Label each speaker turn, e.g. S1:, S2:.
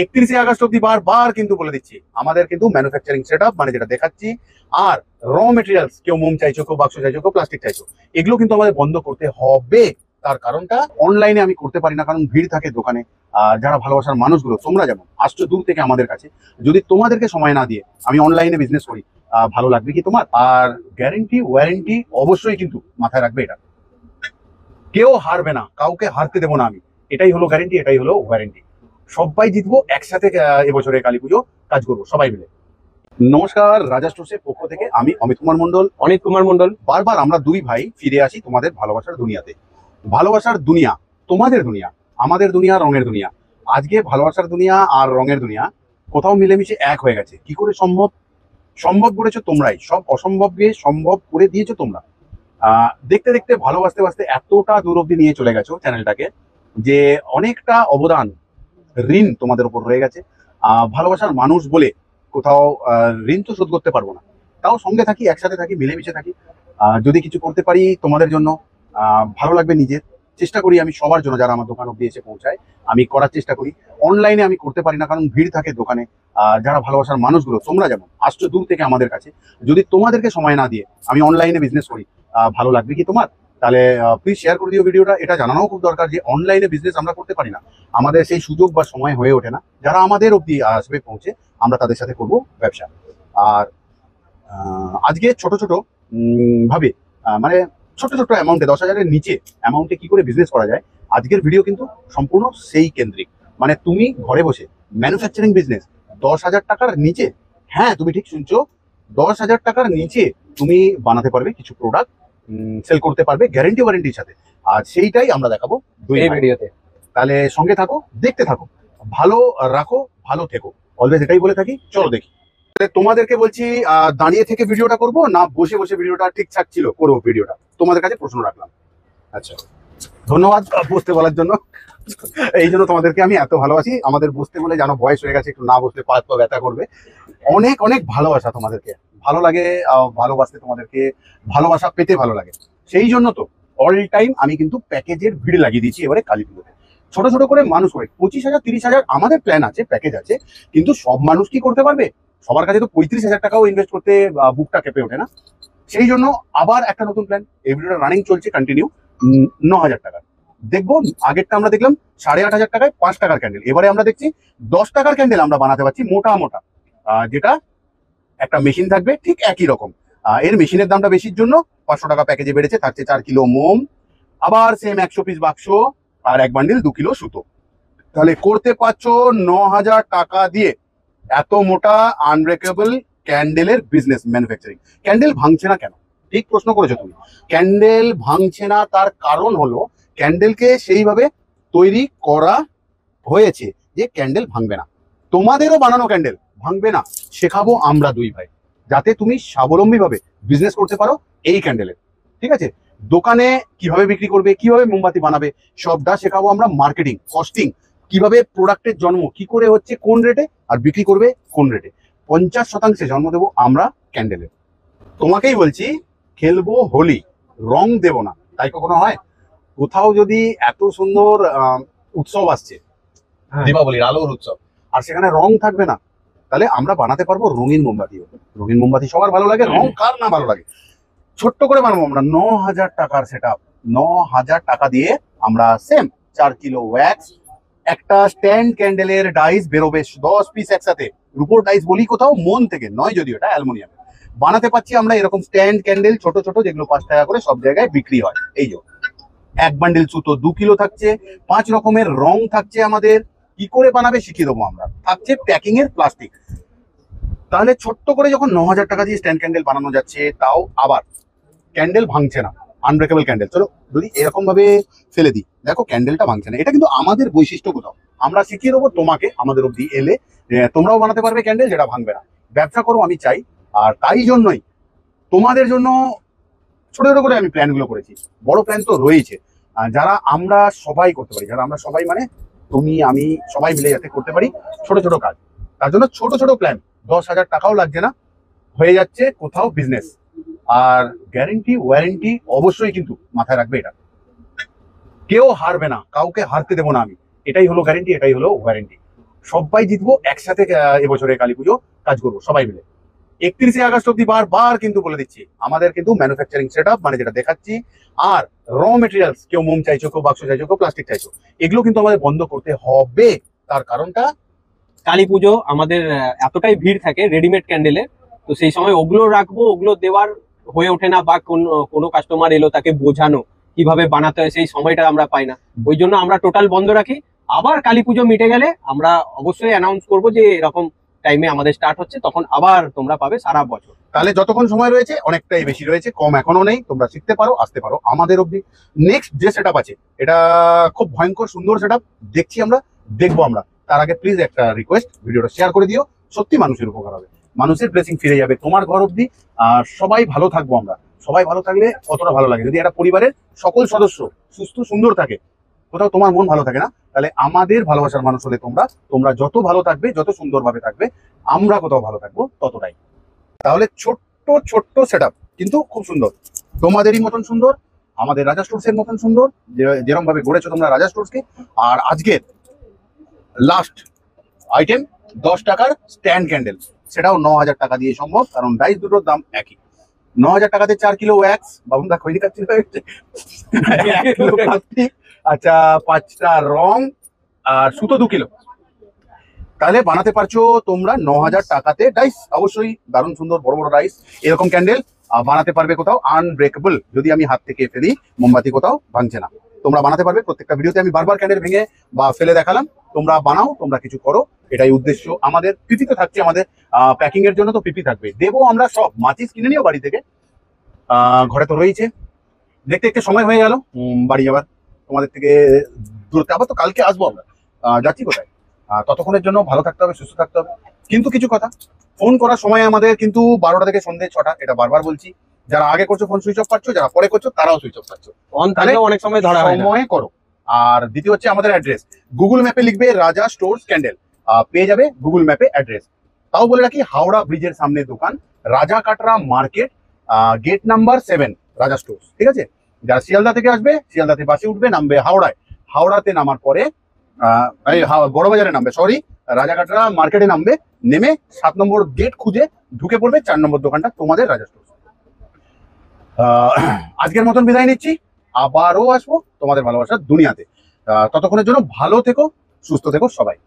S1: 31 August অব্দি বারবার কিন্তু বলে দিচ্ছি, আমাদের কিন্তু ম্যানুফ্যাকচারিং সেটআপ মানে যেটা দেখাচ্ছি, আর র মেটেরিয়ালস, কেউ মোম চাইছো, কেউ বাক্স চাইছো, কেউ প্লাস্টিক চাইছো, এগুলো কিন্তু আমাদের বন্ধ করতে হবে। তার কারণটা, অনলাইনে আমি করতে পারি না, কারণ ভিড় থাকে দোকানে। যারা ভালোবাসার মানুষগুলো, তোমরা যেমন আসছো দূর থেকে আমাদের কাছে, যদি তোমাদেরকে সময় না দিয়ে আমি অনলাইনে বিজনেস করি, ভালো লাগবে কি তোমার? আর গ্যারেন্টি ওয়ারেন্টি অবশ্যই কিন্তু মাথায় রাখবে, এটা কেউ হারবে না, কাউকে হারতে দেবো না আমি। এটাই হলো গ্যারেন্টি, এটাই হলো ওয়ারেন্টি। সবাই জিতবো একসাথে। এবছরে কালী পুজো কাজ করবো সবাই মিলে। নমস্কার, রাজা স্টোর্সের পক্ষ থেকে আমি অমিত কুমার মন্ডল। বারবার আমরা দুই ভাই ফিরে আসি তোমাদের ভালোবাসার দুনিয়াতে। ভালোবাসার দুনিয়া, তোমাদের দুনিয়া, আমাদের দুনিয়া, রঙের দুনিয়া। আজকে ভালোবাসার দুনিয়া আর রঙের দুনিয়া কোথাও মিলেমিশে এক হয়ে গেছে। কি করে সম্ভব? সম্ভব করেছো তোমরাই, সব অসম্ভবকে সম্ভব করে দিয়েছো তোমরা। দেখতে দেখতে ভালোবাসতে বাসতে এতটা দূর অব্দি নিয়ে চলে গেছো চ্যানেলটাকে, যে অনেকটা অবদান, ঋণ তোমাদের উপর রয়ে গেছে। ভালোবাসার মানুষ বলে কোথাও ঋণ তো শোধ করতে পারবো না, তাও সঙ্গে থাকি, একসাথে থাকি, মিলেমিশে থাকি। যদি কিছু করতে পারি তোমাদের জন্য, ভালো লাগবে নিজের। চেষ্টা করি আমি সবার জন্য, যারা আমার দোকান অব্দি এসে পৌঁছায়, আমি করার চেষ্টা করি। অনলাইনে আমি করতে পারি না, কারণ ভিড় থাকে দোকানে। যারা ভালোবাসার মানুষগুলো, তোমরা যেমন আসছো দূর থেকে আমাদের কাছে, যদি তোমাদেরকে সময় না দিয়ে আমি অনলাইনে বিজনেস করি, ভালো লাগবে কি তোমার? তাহলে প্লিজ শেয়ার করে দিও ভিডিওটা। এটা জানানোও খুব দরকার যে অনলাইনে বিজনেস আমরা করতে পারি না, আমাদের সেই সুযোগ বা সময় হয়ে ওঠে না। যারা আমাদের অব্দি আসবে পৌঁছে, আমরা তাদের সাথে করব ব্যবসা। আর আজকে ছোট ছোট ভাবে, মানে ছোট ছোট অ্যামাউন্টে, 10,000-এর নিচে অ্যামাউন্টে কি করে বিজনেস করা যায়, আজকের ভিডিও কিন্তু সম্পূর্ণ সেই কেন্দ্রিক। মানে তুমি ঘরে বসে ম্যানুফ্যাকচারিং বিজনেস 10,000 টাকার নিচে, হ্যাঁ তুমি ঠিক শুনছো, 10,000 টাকার নিচে তুমি বানাতে পারবে কিছু প্রোডাক্ট, সেল করতে পারবে গ্যারেন্টি ওয়ারেন্টির সাথে। আর সেইটাই আমরা দেখাবো এই ভিডিওতে। তাহলে সঙ্গে থাকো, দেখতে থাকো, ভালো রাখো, ভালো থেকো, অলওয়েজ এটাই বলে থাকি। চলো দেখি। তোমাদেরকে বলছি, দাঁড়িয়ে থেকে ভিডিওটা করব না বসে বসে ভিডিওটা ঠিকঠাক ছিল করবো ভিডিওটা, তোমাদের কাছে প্রশ্ন রাখলাম। আচ্ছা, ধন্যবাদ বসতে বলার জন্য। এই জন্য তোমাদেরকে আমি এত ভালোবাসি। আমাদের বসতে বলে জানো বয়স হয়ে গেছে, একটু না বসলে পা ব্যথা করবে। অনেক অনেক ভালোবাসা তোমাদেরকে, ভালো লাগে ভালোবাসতে, তোমাদেরকে ভালোবাসা পেতে ভালো লাগে। সেই জন্য তো অল টাইম আমি কিন্তু প্যাকেজের ভিড় লাগিয়ে দিচ্ছি এবারে কালী পুজোতে। ছোট ছোট করে মানুষ করে 25,000 30,000 আমাদের প্ল্যান আছে, প্যাকেজ আছে। কিন্তু সব মানুষ কি করতে পারবে? সবার কাছে তো 35,000 টাকাও ইনভেস্ট করতে বুকটা কেঁপে ওঠে না। সেই জন্য আবার একটা নতুন প্ল্যান, এই ভিডিওটা রানিং চলছে কন্টিনিউ। 9,000 টাকা দেখবো। আগেরটা আমরা দেখলাম 8,500 টাকায় 5 টাকার ক্যান্ডেল, এবারে আমরা দেখছি 10 টাকার ক্যান্ডেল আমরা বানাতে পারছি মোটা মোটা, যেটা একটা মেশিন থাকবে ঠিক একই রকম। এর মেশিনের দামটা বেশির জন্য 500 টাকা প্যাকেজে বেড়েছে, থাকছে 4 কিলো মোম, আবার সেম 100 পিস বাক্স, আর 1 বান্ডিল 2 কিলো সুতো। তাহলে করতে পারছো 9,000 টাকা দিয়ে এত মোটা আনব্রেকেবল ক্যান্ডেলের বিজনেস ম্যানুফ্যাকচারিং। ক্যান্ডেল ভাঙছে না কেন? ঠিক প্রশ্ন করেছো তুমি। ক্যান্ডেল ভাঙছে না, তার কারণ হলো ক্যান্ডেলকে সেইভাবে তৈরি করা হয়েছে যে ক্যান্ডেল ভাঙবে না। তোমাদেরও বানানো ক্যান্ডেল ভাঙবে না, শেখাবো আমরা দুই ভাই, যাতে তুমি স্বাবলম্বী ভাবে বিজনেস করতে পারো এই ক্যান্ডেলের। ঠিক আছে? দোকানে কিভাবে বিক্রি করবে, কিভাবে মোমবাতি বানাবে, সবটা শেখাবো আমরা। মার্কেটিং, কস্টিং, কিভাবে প্রোডাক্টের জন্ম কি করে হচ্ছে, কোন রেটে, আর বিক্রি করবে কোন রেটে, 50% জন্ম দেবো আমরা ক্যান্ডেলের। তোমাকেই বলছি, খেলবো হোলি, রং দেব না, তাই কখনো হয়? কোথাও যদি এত সুন্দর উৎসব আসছে, দীপাবলির আলোর উৎসব, আর সেখানে রং থাকবে না, তাহলে আমরা বানাতে পারবো রঙিন মোমবাতিও। রঙিন মোমবাতি সবার ভালো লাগে, রং কার না ভালো লাগে? ছোট্ট করে বানাবো আমরা 9,000 টাকার সেটআপ। 9,000 টাকা দিয়ে আমরা সেম 4 কিলো ওয়্যাক্স, একটা স্ট্যান্ড ক্যান্ডেলের ডাইস বেরোবে 10 পিস একসাথে। রূপোর ডাইস বলি কোথাও, মন থেকে নয়, যদিও এটা অ্যালুমিনিয়াম। বানাতে পারছি আমরা এরকম স্ট্যান্ড ক্যান্ডেল, ছোট ছোট, যেগুলো 5 টাকা করে সব জায়গায় বিক্রি হয়। এই যে 1 বান্ডিল সুতো 2 কিলো থাকছে, 5 রকমের রং থাকছে আমাদের। কি করে বানাবে শিখিয়ে দেবো আমরা, থাকছে প্যাকিং এর প্লাস্টিক। তাহলে ছোট্ট করে যখন 9,000 টাকা দিয়ে স্ট্যান্ড ক্যান্ডেল বানানো যাচ্ছে, তাও আবার ক্যান্ডেল ভাঙছে না, আনব্রেকেবল ক্যান্ডেল। চলো যদি এরকম ভাবে ফেলে দিই, দেখো ক্যান্ডেলটা ভাঙছে না। এটা কিন্তু আমাদের বৈশিষ্ট্য। কোথাও আমরা শিখিয়ে দেবো তোমাকে, আমাদের অব্দি এলে তোমরাও বানাতে পারবে ক্যান্ডেল যেটা ভাঙবে না। ব্যবসা করো আমি চাই, আর তাই জন্যই তোমাদের জন্য ছোট ছোট করে আমি প্ল্যানগুলো করেছি। বড় প্ল্যান তো রয়েছে, যারা আমরা সবাই করতে পারি, যারা আমরা সবাই মানে তুমি আমি সবাই মিলে যাতে করতে পারি ছোট ছোট কাজ। তার জন্য ছোট ছোট প্ল্যান, 10,000 টাকাও লাগছে না, হয়ে যাচ্ছে কোথাও বিজনেস। আর গ্যারেন্টি ওয়ারেন্টি অবশ্যই কিন্তু মাথায় রাখবে, এটা কেউ হারবে না, কাউকে হারতে দেবো না আমি। এটাই হলো গ্যারেন্টি, এটাই হলো ওয়ারেন্টি। সবাই জিতবো একসাথে। এবছরে কালী পুজো কাজ করবো সবাই মিলে। 31শে আগস্ট অব্দি বারবার কিন্তু বলে দিচ্ছি, আমাদের কিন্তু ম্যানুফ্যাকচারিং সেট আপ মানে যেটা দেখাচ্ছি, আর র মেটেরিয়ালস, কেউ মোম চাইছো, কেউ বাক্স চাইছো, কেউ প্লাস্টিক চাইছো, এগুলো কিন্তু আমাদের বন্ধ করতে হবে। তার কারণটা,
S2: কালী পুজো আমাদের এতটাই ভিড় থাকে রেডিমেড ক্যান্ডেলের, তো সেই সময় ওগুলো রাখবো, ওগুলো দেওয়ার হয়ে ওঠে না, বা কোনো কাস্টমার এলো তাকে বোঝানো কিভাবে বানাতে হয় সেই সময়টা আমরা পাই না। ওই জন্য আমরা টোটাল বন্ধ রাখি। আবার কালী পুজো মিটে গেলে আমরা অবশ্যই অ্যানাউন্স করবো যে এরকম টাইমে আমাদের স্টার্ট হচ্ছে, তখন আবার তোমরা পাবে সারা বছর।
S1: তাহলে যতক্ষণ সময় রয়েছে অনেকটাই বেশি রয়েছে, কম এখনো নেই। তোমরা শিখতে পারো, আসতে পারো আমাদের অব্দি। নেক্সট যে সেট আছে, এটা খুব ভয়ঙ্কর সুন্দর সেট আপ, দেখছি আমরা, দেখবো আমরা। তার আগে প্লিজ একটা রিকোয়েস্ট, ভিডিওটা শেয়ার করে দিও। সত্যি মানুষের উপকার হবে, মানুষের ব্লেসিং ফিরে যাবে তোমার ঘর অব্দি। আর সবাই ভালো থাকবো আমরা। সবাই ভালো থাকলে কতটা ভালো লাগে। যদি একটা পরিবারের সকল সদস্য সুস্থ সুন্দর থাকে, কোথাও তোমার মন ভালো থাকে না, তাহলে আমাদের ভালোবাসার মানুষ হলে তোমরা, তোমরা যত ভালো থাকবে, যত সুন্দরভাবে থাকবে, আমরা কোথাও ভালো থাকবো ততটাই। তাহলে ছোট্ট ছোট্ট সেট আপ কিন্তু খুব সুন্দর, তোমাদেরই মতন সুন্দর, আমাদের রাজা স্টোর্স এর মতন সুন্দর, যেরকম ভাবে গড়েছো তোমরা রাজা স্টোর্স কে। আর আজকের লাস্ট আইটেম 10 টাকার স্ট্যান্ড ক্যান্ডেল, সেটাও 9000 টাকা দিয়ে সম্ভব, কারণ ডাইস দুটোর দাম একই। 9000 টাকাতে 4 কিলো ওয়্যাক্স, বাবুদা খৈনি খাচ্ছিল, 1 কিলো প্লাস্টিক, আচ্ছা 5টা রং, আর সুতো 2 কিলো। তাহলে বানাতে পারছো তোমরা 9000 টাকাতে ডাইস। অবশ্যই দারুণ সুন্দর বড় বড় ডাইস, এরকম ক্যান্ডেল বানাতে পারবে কোথাও আনব্রেকেবল। যদি আমি হাত থেকে ফেলি, মোমবাতি কোথাও ভাঙছে না, তোমরা বানাতে পারবে। প্রত্যেকটা ভিডিওতে আমি বারবার ক্যান্ডেল ভেঙে বা ফেলে দেখালাম, তোমরা বানাও, তোমরা কিছু করো, এটাই উদ্দেশ্য আমাদের। পিপি তো থাকছে আমাদের, প্যাকিং এর জন্য তো পিপি থাকবে, দেবো আমরা সব। মাচিস কিনে নিও বাড়ি থেকে, ঘরে তো রয়েছে। দেখতে দেখতে সময় হয়ে গেল বাড়ি যাবার, তোমাদের থেকে দূরত্বে। আবার তো কালকে আসবো আমরা, যাচ্ছি কোথায়। ততক্ষণের জন্য ভালো থাকতে হবে, সুস্থ থাকতে হবে। কিন্তু কিছু কথা, ফোন করার সময় আমাদের কিন্তু 12টা থেকে সন্ধ্যে 6টা, এটা বারবার বলছি। যারা আগে করছো ফোন সুইচ অফ পাচ্ছ, যারা পরে করছো তারাও সুইচ অফ পাচ্ছ।
S2: অন থাকলেও অনেক সময় ধরা হয় না।
S1: সময় করো। আর দ্বিতীয় হচ্ছে আমাদের অ্যাড্রেস, গুগল ম্যাপে লিখবে রাজা স্টোর্স ক্যান্ডেল, পেয়ে যাবে গুগল ম্যাপে অ্যাড্রেস। তাও বলে রাখি, হাওড়া ব্রিজের সামনে দোকান, রাজা কাটরা মার্কেট, গেট নাম্বার 7, রাজা স্টোর্স। ঠিক আছে? যারা শিয়ালদা থেকে আসবে, শিয়ালদাতে বাসে উঠবে, নামবে হাওড়ায়। হাওড়াতে নামার পরে বড়বাজারে নামবে, সরি, রাজাকাটরা মার্কেটে নামবে, নেমে 7 নম্বর গেট খুঁজে ঢুকে পড়বে, 4 নম্বর দোকানটা তোমাদের রাজা স্টোর্স। আজকের মতন বিদায় নিচ্ছি, আবারও আসবো তোমাদের ভালোবাসার দুনিয়াতে। ততক্ষণের জন্য ভালো থেকো, সুস্থ থেকো সবাই।